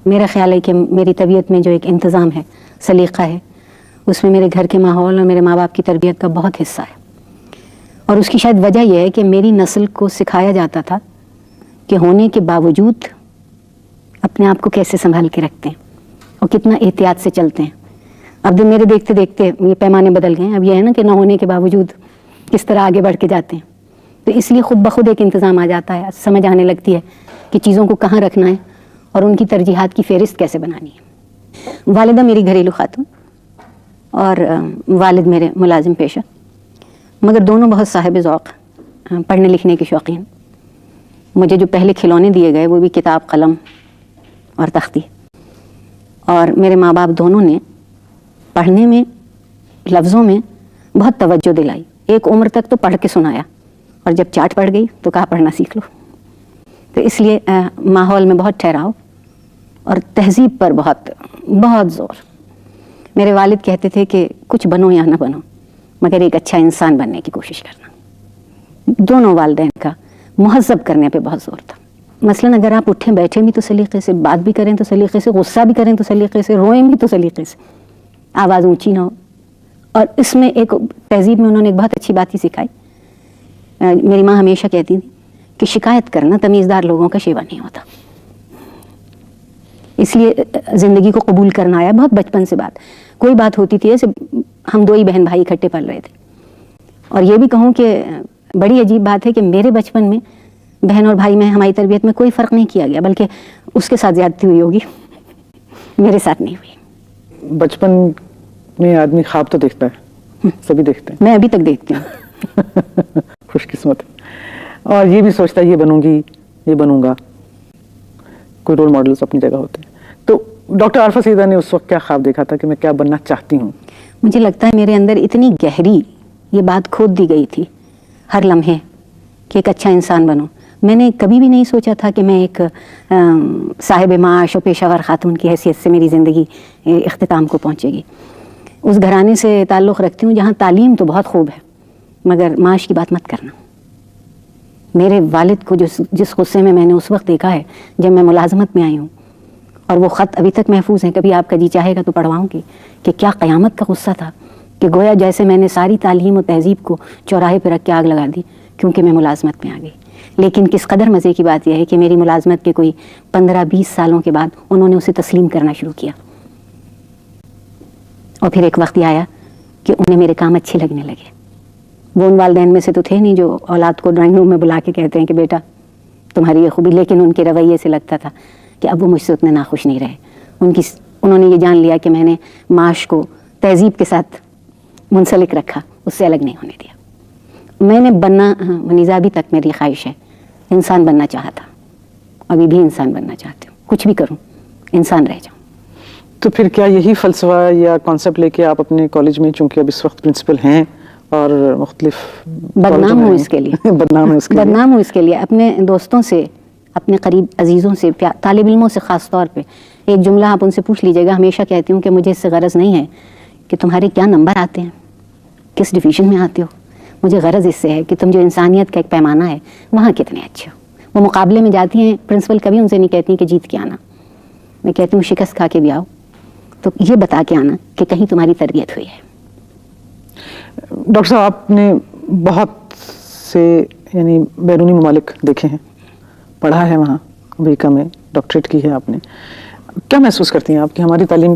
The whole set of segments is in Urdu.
میرا خیال ہے کہ میری طبیعت میں جو ایک انتظام ہے، سلیقہ ہے، اس میں میرے گھر کے ماحول اور میرے ماں باپ کی تربیت کا بہت حصہ ہے. اور اس کی شاید وجہ یہ ہے کہ میری نسل کو سکھایا جاتا تھا کہ ہونے کے باوجود اپنے آپ کو کیسے سنبھال کے رکھتے ہیں اور کتنا احتیاط سے چلتے ہیں. اب جو میرے دیکھتے دیکھتے یہ پیمانے بدل گئے ہیں. اب یہ ہے نا کہ نہ ہونے کے باوجود کس طرح آگے بڑھ کے جاتے ہیں. تو اس لیے خود بخود ایک انتظام آ جاتا ہے، سمجھ آنے لگتی ہے کہ چیزوں کو کہاں رکھنا ہے اور ان کی ترجیحات کی فہرست کیسے بنانی ہے. والدہ میری گھریلو خاتون اور والد میرے ملازم پیشہ، مگر دونوں بہت صاحب ذوق، پڑھنے لکھنے کے شوقین. مجھے جو پہلے کھلونے دیے گئے وہ بھی کتاب، قلم اور تختی. اور میرے ماں باپ دونوں نے پڑھنے میں، لفظوں میں بہت توجہ دلائی. ایک عمر تک تو پڑھ کے سنایا، اور جب چاٹ پڑ گئی تو کہا پڑھنا سیکھ لو. تو اس لیے ماحول میں بہت ٹھہراؤ اور تہذیب پر بہت بہت زور. میرے والد کہتے تھے کہ کچھ بنو یا نہ بنو مگر ایک اچھا انسان بننے کی کوشش کرنا. دونوں والدین کا مہذب کرنے پہ بہت زور تھا. مثلاً اگر آپ اٹھیں بیٹھیں بھی تو سلیقے سے، بات بھی کریں تو سلیقے سے، غصہ بھی کریں تو سلیقے سے، روئیں بھی تو سلیقے سے، آواز اونچی نہ ہو. اور اس میں ایک تہذیب میں انہوں نے ایک بہت اچھی بات ہی سکھائی. میری ماں ہمیشہ کہتی تھی کہ شکایت کرنا تمیزدار لوگوں کا شیوا نہیں ہوتا. اس لیے زندگی کو قبول کرنا آیا بہت بچپن سے. بات کوئی بات ہوتی تھی ایسے، ہم دو ہی بہن بھائی اکٹھے پل رہے تھے. اور یہ بھی کہوں کہ بڑی عجیب بات ہے کہ میرے بچپن میں بہن اور بھائی میں ہماری تربیت میں کوئی فرق نہیں کیا گیا، بلکہ اس کے ساتھ زیادتی ہوئی ہوگی، میرے ساتھ نہیں ہوئی. بچپن میں آدمی خواب تو دیکھتا ہے، سبھی دیکھتے ہیں. میں ابھی تک دیکھتی ہوں. خوش قسمت ہے. اور یہ بھی سوچتا ہے یہ بنوں گی، یہ بنوں گا. کوئی رول ماڈلز اپنی جگہ ہوتے ہیں. تو ڈاکٹر عارفہ سیدہ نے اس وقت کیا خواب دیکھا تھا کہ میں کیا بننا چاہتی ہوں؟ مجھے لگتا ہے میرے اندر اتنی گہری یہ بات کھود دی گئی تھی ہر لمحے کہ ایک اچھا انسان بنو. میں نے کبھی بھی نہیں سوچا تھا کہ میں ایک صاحب معاش اور پیشہ ور خاتون کی حیثیت سے میری زندگی اختتام کو پہنچے گی. اس گھرانے سے تعلق رکھتی ہوں جہاں تعلیم تو بہت خوب ہے مگر معاش کی بات مت کرنا. میرے والد کو جس غصے میں نے اس وقت دیکھا ہے جب میں ملازمت میں آئی ہوں، اور وہ خط ابھی تک محفوظ ہیں، کبھی آپ کا جی چاہے گا تو پڑھواؤں گی، کہ کیا قیامت کا غصہ تھا کہ گویا جیسے میں نے ساری تعلیم و تہذیب کو چوراہے پہ رکھ کے آگ لگا دی کیونکہ میں ملازمت میں آ گئی. لیکن کس قدر مزے کی بات یہ ہے کہ میری ملازمت کے کوئی 15-20 سالوں کے بعد انہوں نے اسے تسلیم کرنا شروع کیا. اور پھر ایک وقت یہ آیا کہ انہیں میرے کام اچھے لگنے لگے. وہ ان والدین میں سے تو تھے نہیں جو اولاد کو ڈرائنگ روم میں بلا کے کہتے ہیں کہ بیٹا تمہاری یہ خوبی، لیکن ان کے رویے سے لگتا تھا کہ اب وہ مجھ سے اتنے ناخوش نہیں رہے. انہوں نے یہ جان لیا کہ میں نے معاش کو تہذیب کے ساتھ منسلک رکھا، اس سے الگ نہیں ہونے دیا. میں نے بننا، منیزہ ابھی تک میری خواہش ہے، انسان بننا چاہا تھا، ابھی بھی انسان بننا چاہتی ہوں. کچھ بھی کروں انسان رہ جاؤں. تو پھر کیا یہی فلسفہ یا کانسیپٹ لے کے آپ اپنے کالج میں، چونکہ اب اس وقت پرنسپل ہیں اور مختلف بدنام ہوں اس کے لیے بدنام ہوں اس کے لیے، اپنے دوستوں سے، اپنے قریب عزیزوں سے، طالب علموں سے خاص طور پہ ایک جملہ آپ ان سے پوچھ لیجیے گا. ہمیشہ کہتی ہوں کہ مجھے اس سے غرض نہیں ہے کہ تمہارے کیا نمبر آتے ہیں، کس ڈویژن میں آتے ہو. مجھے غرض اس سے ہے کہ تم جو انسانیت کا ایک پیمانہ ہے وہاں کتنے اچھے ہو. وہ مقابلے میں جاتی ہیں، پرنسپل کبھی ان سے نہیں کہتی کہ جیت کے آنا. میں کہتی ہوں شکست کھا کے بھی آؤ تو یہ بتا کے آنا کہ کہیں تمہاری تربیت ہوئی ہے. ڈاکٹر صاحب آپ نے بہت سے یعنی بیرونی ممالک دیکھے ہیں، پڑھا ہے وہاں، امریکہ میں ڈاکٹریٹ کی ہے آپ نے. کیا محسوس کرتی ہیں آپ کہ ہماری تعلیم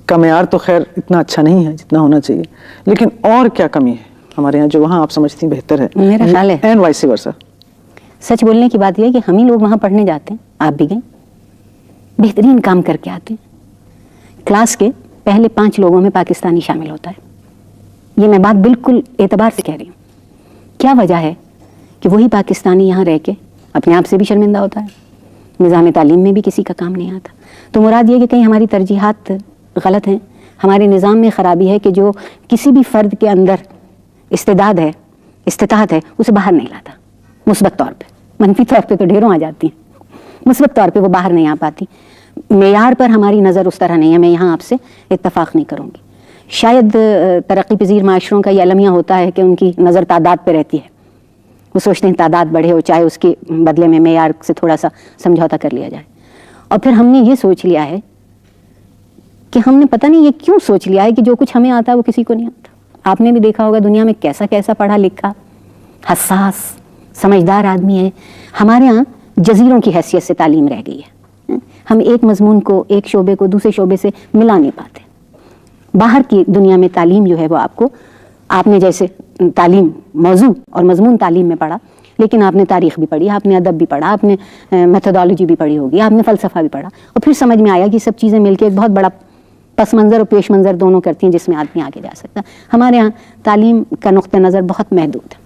کا معیار تو خیر اتنا اچھا نہیں ہے جتنا ہونا چاہیے، لیکن اور کیا کمی ہے ہمارے یہاں جو وہاں آپ سمجھتی ہیں بہتر ہے؟ میرا خیال ہے اینڈ وائس ورسا. سچ بولنے کی بات یہ ہے کہ ہم ہی لوگ وہاں پڑھنے جاتے ہیں، آپ بھی گئیں، بہترین کام کر کے آتے ہیں. کلاس کے پہلے 5 لوگوں میں پاکستانی شامل ہوتا ہے. یہ میں بات بالکل اعتبار سے کہہ رہی ہوں. کیا وجہ ہے کہ وہی پاکستانی یہاں رہ کے اپنے آپ سے بھی شرمندہ ہوتا ہے، نظام تعلیم میں بھی کسی کا کام نہیں آتا. تو مراد یہ کہ کہیں ہماری ترجیحات غلط ہیں، ہمارے نظام میں خرابی ہے کہ جو کسی بھی فرد کے اندر استعداد ہے، استطاعت ہے، اسے باہر نہیں لاتا. مثبت طور پہ، منفی طور پہ تو ڈھیروں آ جاتی ہیں، مثبت طور پہ وہ باہر نہیں آ پاتی. معیار پر ہماری نظر اس طرح نہیں ہے. میں یہاں آپ سے اتفاق نہیں کروں گی. شاید ترقی پذیر معاشروں کا یہ المیہ ہوتا ہے کہ ان کی نظر تعداد پہ رہتی ہے. وہ سوچتے ہیں تعداد بڑھے ہو، چاہے اس کے بدلے میں معیار سے تھوڑا سا سمجھوتا کر لیا جائے. اور پھر ہم نے یہ سوچ لیا ہے کہ ہم نے پتہ نہیں یہ کیوں سوچ لیا ہے کہ جو کچھ ہمیں آتا ہے وہ کسی کو نہیں آتا. آپ نے بھی دیکھا ہوگا دنیا میں کیسا کیسا پڑھا لکھا حساس سمجھدار آدمی ہے. ہمارے ہاں جزیروں کی حیثیت سے تعلیم رہ گئی ہے. ہم ایک مضمون کو ایک شعبے کو دوسرے شعبے سے ملا نہیں پاتے. باہر کی دنیا میں تعلیم جو ہے وہ آپ نے جیسے تعلیم موضوع اور مضمون تعلیم میں پڑھا, لیکن آپ نے تاریخ بھی پڑھی, آپ نے ادب بھی پڑھا, آپ نے میتھڈالوجی بھی پڑھی ہوگی, آپ نے فلسفہ بھی پڑھا, اور پھر سمجھ میں آیا کہ سب چیزیں مل کے ایک بہت بڑا پس منظر اور پیش منظر دونوں کرتی ہیں جس میں آدمی آگے جا سکتا. ہمارے ہاں تعلیم کا نقطہ نظر بہت محدود ہے.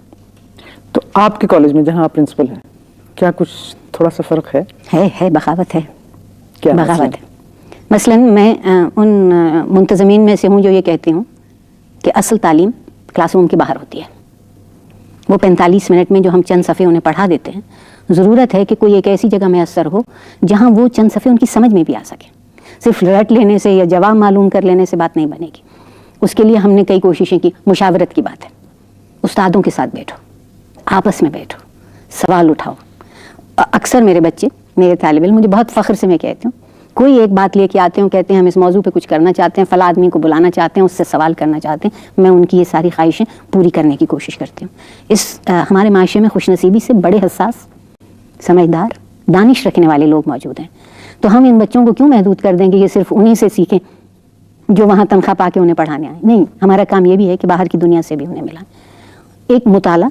تو آپ کے کالج میں جہاں آپ پرنسپل ہیں کیا کچھ تھوڑا سا فرق ہے؟ بغاوت ہے. کیا بغاوت ہے. مثلاً میں ان منتظمین میں سے ہوں جو یہ کہتی ہوں کہ اصل تعلیم کلاس روم کے باہر ہوتی ہے. وہ 45 منٹ میں جو ہم چند صفحے انہیں پڑھا دیتے ہیں, ضرورت ہے کہ کوئی ایک ایسی جگہ میسر ہو جہاں وہ چند صفحے ان کی سمجھ میں بھی آ سکے. صرف رٹ لینے سے یا جواب معلوم کر لینے سے بات نہیں بنے گی. اس کے لیے ہم نے کئی کوششیں کی. مشاورت کی بات ہے, استادوں کے ساتھ بیٹھو, آپس میں بیٹھو, سوال اٹھاؤ. اکثر میرے بچے, میرے طالب علم, مجھے بہت فخر سے میں کہتی ہوں, کوئی ایک بات لے کے آتے ہیں, کہتے ہیں ہم اس موضوع پہ کچھ کرنا چاہتے ہیں, فلاں آدمی کو بلانا چاہتے ہیں, اس سے سوال کرنا چاہتے ہیں. میں ان کی یہ ساری خواہشیں پوری کرنے کی کوشش کرتی ہوں. ہمارے معاشرے میں خوش نصیبی سے بڑے حساس, سمجھدار, دانش رکھنے والے لوگ موجود ہیں. تو ہم ان بچوں کو کیوں محدود کر دیں کہ یہ صرف انہی سے سیکھیں جو وہاں تنخواہ پا کے انہیں پڑھانے آئیں؟ نہیں, ہمارا کام یہ بھی ہے کہ باہر کی دنیا سے بھی انہیں ملا ایک مطالعہ,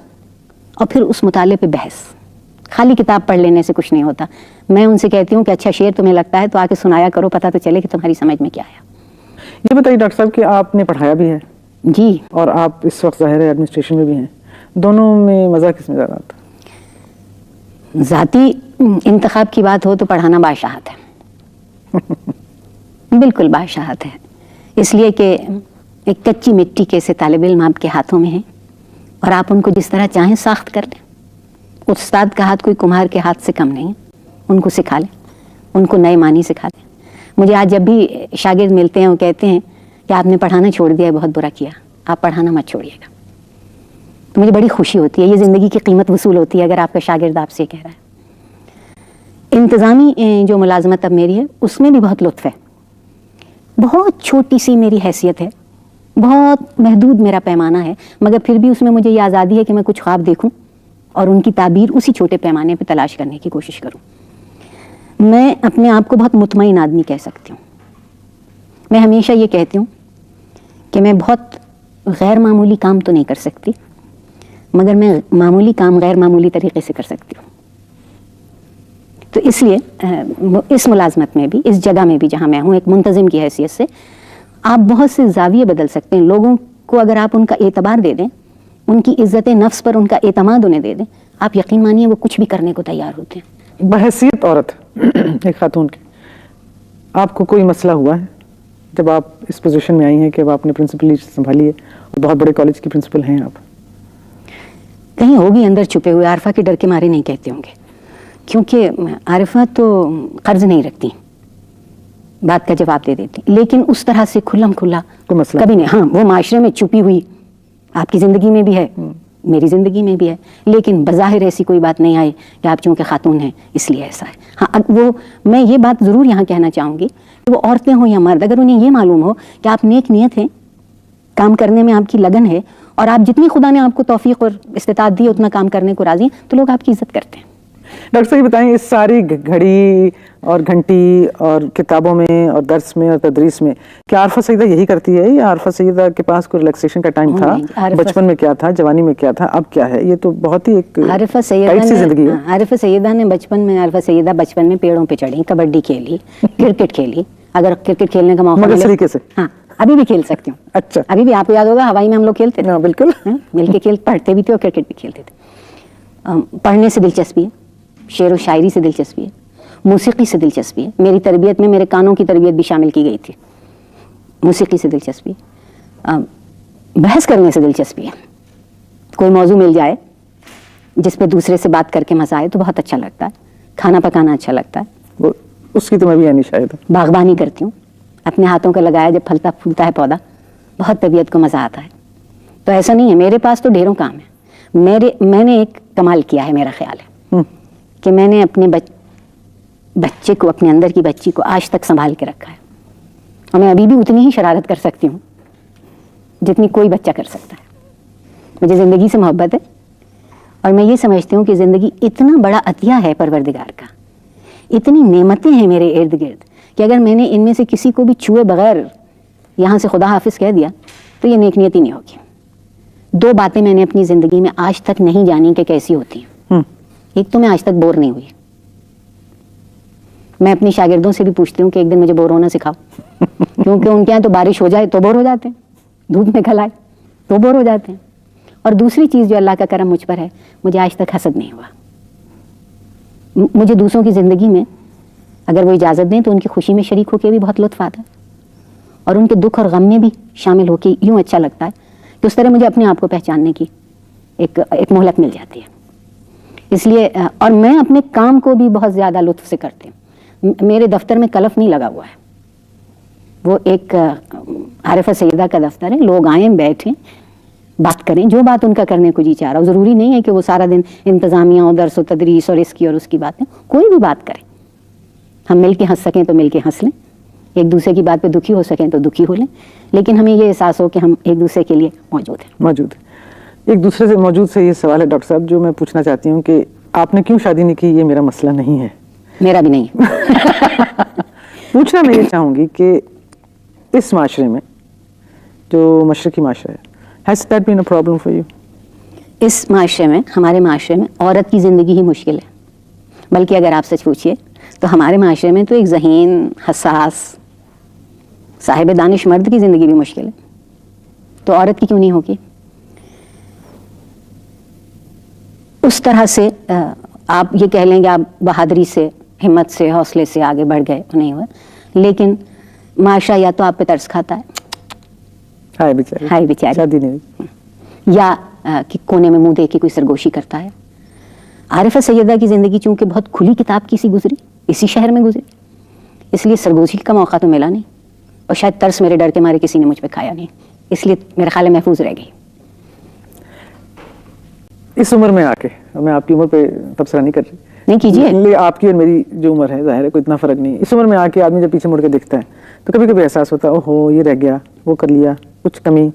اور پھر اس مطالعے پہ بحث. خالی کتاب پڑھ لینے سے کچھ نہیں ہوتا. میں ان سے کہتی ہوں کہ اچھا شعر تمہیں لگتا ہے تو آ کے سنایا کرو, پتہ تو چلے کہ تمہاری سمجھ میں کیا ہے. یہ بتائیے ڈاکٹر صاحب کہ آپ نے پڑھایا بھی ہے جی, اور آپ اس وقت ظاہر ہے ایڈمنسٹریشن میں بھی ہیں, دونوں میں مزہ کس میں زیادہ آتا ہے؟ ذاتی انتخاب کی بات ہو تو پڑھانا بادشاہت ہے. بالکل بادشاہت ہے. اس لیے کہ ایک کچی مٹی کے سے طالب علم آپ کے ہاتھوں میں ہیں اور آپ ان کو جس طرح چاہیں ساخت کر لیں. استاد کا ہاتھ کوئی کمہار کے ہاتھ سے کم نہیں ہے. ان کو سکھا لیں, ان کو نئے معنی سکھا دیں. مجھے آج جب بھی شاگرد ملتے ہیں وہ کہتے ہیں کہ آپ نے پڑھانا چھوڑ دیا ہے, بہت برا کیا, آپ پڑھانا مت چھوڑیے گا. تو مجھے بڑی خوشی ہوتی ہے. یہ زندگی کی قیمت وصول ہوتی ہے اگر آپ کا شاگرد آپ سے کہہ رہا ہے. انتظامی جو ملازمت اب میری ہے اس میں بھی بہت لطف ہے. بہت چھوٹی سی میری حیثیت ہے, بہت محدود میرا پیمانہ ہے, مگر پھر بھی اس میں مجھے یہ آزادی ہے کہ میں کچھ خواب دیکھوں اور ان کی تعبیر اسی چھوٹے پیمانے پہ تلاش کرنے کی کوشش کروں. میں اپنے آپ کو بہت مطمئن آدمی کہہ سکتی ہوں. میں ہمیشہ یہ کہتی ہوں کہ میں بہت غیر معمولی کام تو نہیں کر سکتی, مگر میں معمولی کام غیر معمولی طریقے سے کر سکتی ہوں. تو اس لیے اس ملازمت میں بھی, اس جگہ میں بھی جہاں میں ہوں ایک منتظم کی حیثیت سے, آپ بہت سے زاویے بدل سکتے ہیں. لوگوں کو اگر آپ ان کا اعتبار دے دیں, ان کی عزت نفس پر ان کا اعتماد انہیں دے دیں, آپ یقین مانیے وہ کچھ بھی کرنے کو تیار ہوتے ہیں. بحیثیت عورت ایک خاتون کی, آپ کو کوئی مسئلہ ہوا ہے جب آپ اس پوزیشن میں آئی ہیں کہ اب آپ نے پرنسپلی سنبھالی ہے اور بہت بڑے کالج کی پرنسپل ہیں آپ؟ کہیں ہوگی اندر چھپے ہوئے, عارفہ کے ڈر کے مارے نہیں کہتے ہوں گے, کیونکہ عارفہ تو قرض نہیں رکھتی, بات کا جواب دے دیتی, لیکن اس طرح سے کھلم کھلا کبھی نہیں. ہاں, وہ معاشرے میں چھپی ہوئی آپ کی زندگی میں بھی ہے, میری زندگی میں بھی ہے, لیکن بظاہر ایسی کوئی بات نہیں آئی کہ آپ چونکہ خاتون ہیں اس لیے ایسا ہے. ہاں, وہ میں یہ بات ضرور یہاں کہنا چاہوں گی کہ وہ عورتیں ہوں یا مرد, اگر انہیں یہ معلوم ہو کہ آپ نیک نیت ہیں, کام کرنے میں آپ کی لگن ہے, اور آپ جتنی خدا نے آپ کو توفیق اور استطاعت دی اتنا کام کرنے کو راضی ہیں, تو لوگ آپ کی عزت کرتے ہیں. ڈاکٹر صاحب بتائیں, اس ساری گھڑی اور گھنٹی اور کتابوں میں اور درس میں اور تدریس میں کیا عارفہ سیدہ یہی کرتی ہے, یا عارفہ سیدہ کے پاس کوئی ریلیکسیشن کا ٹائم تھا؟ بچپن میں کیا تھا, جوانی میں کیا تھا, اب کیا ہے؟ یہ تو بہت ہی ایک عارفہ زندگی ہے. عارفہ سیدہ نے بچپن میں پیڑوں پہ چڑھی, کبڈی کھیلی, کرکٹ کھیلی. اگر کرکٹ کھیلنے کا موقع ملے طریقے سے, ہاں ابھی بھی کھیل سکتی ہوں. اچھا, ابھی بھی آپ کو یاد ہوگا ہوائی میں ہم لوگ کھیلتے تھے. بالکل مل کے پڑھتے بھی تھے اور کرکٹ بھی کھیلتے تھے. پڑھنے سے دلچسپی ہے, شعر و شاعری سے دلچسپی ہے, موسیقی سے دلچسپی ہے. میری تربیت میں میرے کانوں کی تربیت بھی شامل کی گئی تھی. موسیقی سے دلچسپی ہے, بحث کرنے سے دلچسپی ہے. کوئی موضوع مل جائے جس پہ دوسرے سے بات کر کے مزہ آئے تو بہت اچھا لگتا ہے. کھانا پکانا اچھا لگتا ہے, اس کی تو میں بھی یعنی شاید باغبانی کرتی ہوں, اپنے ہاتھوں کا لگایا جب پھلتا پھولتا ہے پودا, بہت طبیعت کو مزہ آتا ہے. تو ایسا نہیں ہے, میرے پاس تو ڈھیروں کام ہے. میں نے ایک کمال کیا ہے, میرا خیال ہے کہ میں نے اپنے بچے کو, اپنے اندر کی بچی کو آج تک سنبھال کے رکھا ہے. اور میں ابھی بھی اتنی ہی شرارت کر سکتی ہوں جتنی کوئی بچہ کر سکتا ہے. مجھے زندگی سے محبت ہے اور میں یہ سمجھتی ہوں کہ زندگی اتنا بڑا عطیہ ہے پروردگار کا, اتنی نعمتیں ہیں میرے ارد گرد کہ اگر میں نے ان میں سے کسی کو بھی چھوئے بغیر یہاں سے خدا حافظ کہہ دیا تو یہ نیک نیتی نہیں ہوگی. 2 باتیں میں نے اپنی زندگی میں آج تک نہیں جانی کہ کیسی ہوتی ہیں. ایک تو میں آج تک بور نہیں ہوئی. میں اپنی شاگردوں سے بھی پوچھتی ہوں کہ ایک دن مجھے بور ہونا سکھاؤ, کیونکہ ان کے یہاں تو بارش ہو جائے تو بور ہو جاتے ہیں, دھوپ میں کھل آئے تو بور ہو جاتے ہیں. اور دوسری چیز جو اللہ کا کرم مجھ پر ہے, مجھے آج تک حسد نہیں ہوا. مجھے دوسروں کی زندگی میں اگر وہ اجازت دیں تو ان کی خوشی میں شریک ہو کے بھی بہت لطف آتا ہے, اور ان کے دکھ اور غم میں بھی شامل ہو کے یوں اچھا لگتا ہے کہ اس طرح مجھے اپنے آپ کو پہچاننے کی ایک مہلت مل جاتی ہے. اس لیے اور میں اپنے کام کو بھی بہت زیادہ لطف سے کرتی ہوں. میرے دفتر میں کلف نہیں لگا ہوا ہے. وہ ایک عارفہ سیدہ کا دفتر ہے, لوگ آئیں بیٹھیں بات کریں, جو بات ان کا کرنے کو جی چاہ رہا ہو. ضروری نہیں ہے کہ وہ سارا دن انتظامیہ اور درس و تدریس اور اس کی اور اس کی باتیں, کوئی بھی بات کریں. ہم مل کے ہنس سکیں تو مل کے ہنس لیں, ایک دوسرے کی بات پہ دکھی ہو سکیں تو دکھی ہو لیں, لیکن ہمیں یہ احساس ہو کہ ہم ایک دوسرے کے لیے موجود ہیں. ایک دوسرے سے موجود سے یہ سوال ہے ڈاکٹر صاحب جو میں پوچھنا چاہتی ہوں کہ آپ نے کیوں شادی نہیں کی, یہ میرا مسئلہ نہیں ہے. میرا بھی نہیں. پوچھنا میں یہ چاہوں گی کہ اس معاشرے میں جو مشرقی معاشرہ ہے, has that been a problem for you? اس معاشرے میں, ہمارے معاشرے میں عورت کی زندگی ہی مشکل ہے. بلکہ اگر آپ سچ پوچھیے تو ہمارے معاشرے میں تو ایک ذہین, حساس, صاحب دانش مرد کی زندگی بھی مشکل ہے, تو عورت کی کیوں نہیں ہوگی؟ اس طرح سے آپ یہ کہہ لیں کہ آپ بہادری سے, ہمت سے, حوصلے سے آگے بڑھ گئے, نہیں ہوا. لیکن معاشرہ یا تو آپ پہ ترس کھاتا ہے, ہائے بیچاری, یا کہ کونے میں منہ دے کے کوئی سرگوشی کرتا ہے. عارفہ سیدہ کی زندگی چونکہ بہت کھلی کتاب کی سی گزری, اسی شہر میں گزری, اس لیے سرگوشی کا موقع تو ملا نہیں, اور شاید ترس میرے ڈر کے مارے کسی نے مجھ پہ کھایا نہیں, اس لیے میرے خیال میں محفوظ رہ گئی. اس عمر میں آ کے, میں آپ کی عمر پہ تبصرہ نہیں کر رہی, نہیں کیجیے, آپ کی اور میری جو عمر ہے ظاہر ہے کوئی اتنا فرق نہیں. اس عمر میں آ کے آدمی جب پیچھے مڑ کے دیکھتا ہے تو کبھی کبھی احساس ہوتا ہے اوہو یہ رہ گیا, وہ کر لیا, کچھ کمی,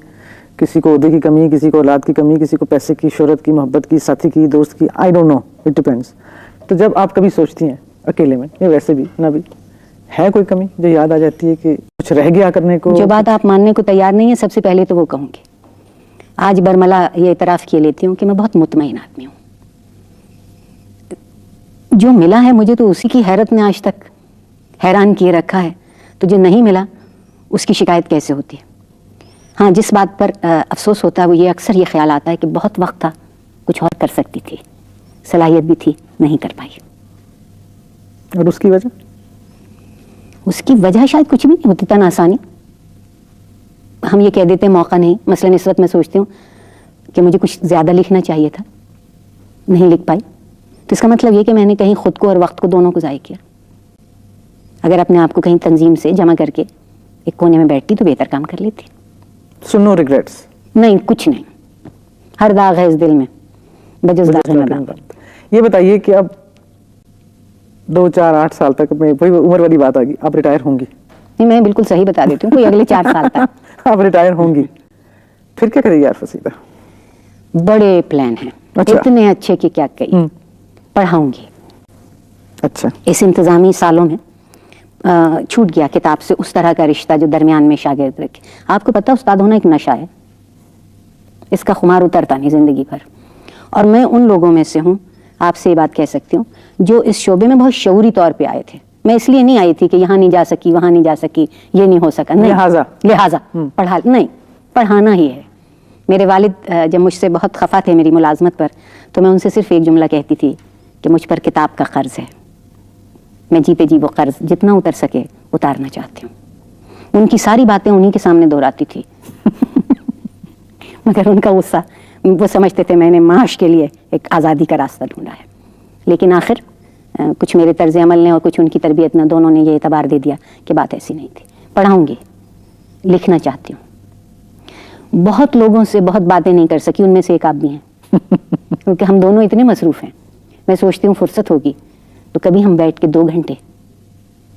کسی کو عہدے کی کمی, کسی کو اولاد کی کمی, کسی کو پیسے کی, شہرت کی, محبت کی, ساتھی کی, دوست کی, I don't know, it depends. تو جب آپ کبھی سوچتی ہیں اکیلے میں یا ویسے بھی نہ بھی, ہے کوئی کمی جو یاد آ جاتی ہے کہ کچھ رہ گیا کرنے کو؟ جو بات آپ ماننے کو تیار نہیں ہے, سب سے پہلے تو وہ کہوں گی. آج برملا یہ اعتراف کیے لیتی ہوں کہ میں بہت مطمئن آدمی ہوں. جو ملا ہے مجھے تو اسی کی حیرت نے آج تک حیران کیے رکھا ہے, تو جو نہیں ملا اس کی شکایت کیسے ہوتی ہے. ہاں, جس بات پر افسوس ہوتا ہے وہ یہ اکثر یہ خیال آتا ہے کہ بہت وقت تھا, کچھ اور کر سکتی تھی, صلاحیت بھی تھی, نہیں کر پائی. اور اس کی وجہ؟ اس کی وجہ شاید کچھ بھی نہیں ہوتی, تن آسانی. ہم یہ کہہ دیتے ہیں موقع نہیں. مثلاً اس وقت میں سوچتی ہوں کہ مجھے کچھ زیادہ لکھنا چاہیے تھا, نہیں لکھ پائی, تو اس کا مطلب یہ کہ میں نے کہیں خود کو اور وقت کو دونوں کو ضائع کیا. اگر اپنے آپ کو کہیں تنظیم سے جمع کر کے ایک کونے میں بیٹھتی تو بہتر کام کر لیتی. So no regrets? نہیں, کچھ نہیں. ہر داغ ہے اس دل میں, بجز داغ. یہ بتائیے کہ اب 2, 4, 8 سال تک, وہی عمر والی بات آ گئی, آپ ریٹائر ہوں گی؟ نہیں, میں بالکل صحیح بتا دیتی ہوں, کوئی اگلے 4 سال تک آپ ریٹائر ہوں گی, پھر کیا کرے گی عارفہ سیدہ؟ بڑے پلان ہیں, اتنے اچھے کہ کیا کہی. پڑھاؤں گی. اچھا. اس انتظامی سالوں میں چھوٹ گیا کتاب سے اس طرح کا رشتہ جو درمیان میں شاگرد رکھے. آپ کو پتہ استاد ہونا ایک نشہ ہے, اس کا خمار اترتا نہیں زندگی بھر. اور میں ان لوگوں میں سے ہوں, آپ سے یہ بات کہہ سکتی ہوں, جو اس شعبے میں بہت شعوری طور پہ آئے تھے. میں اس لیے نہیں آئی تھی کہ یہاں نہیں جا سکی, وہاں نہیں جا سکی, یہ نہیں ہو سکا, نہیں, لہٰذا پڑھانا ہی ہے. میرے والد جب مجھ سے بہت خفا تھے میری ملازمت پر, تو میں ان سے صرف ایک جملہ کہتی تھی کہ مجھ پر کتاب کا قرض ہے, میں جی پہ جی وہ قرض جتنا اتر سکے اتارنا چاہتی ہوں. ان کی ساری باتیں انہی کے سامنے دہراتی تھی مگر ان کا غصہ, وہ سمجھتے تھے میں نے معاش کے لیے ایک آزادی کا راستہ ڈھونڈا ہے. لیکن آخر کچھ میرے طرز عمل نے اور کچھ ان کی تربیت نے, دونوں نے یہ اعتبار دے دیا کہ بات ایسی نہیں تھی. پڑھاؤں گی, لکھنا چاہتی ہوں. بہت لوگوں سے بہت باتیں نہیں کر سکی, ان میں سے ایک آپ بھی ہیں کیونکہ ہم دونوں اتنے مصروف ہیں. میں سوچتی ہوں فرصت ہوگی تو کبھی ہم بیٹھ کے 2 گھنٹے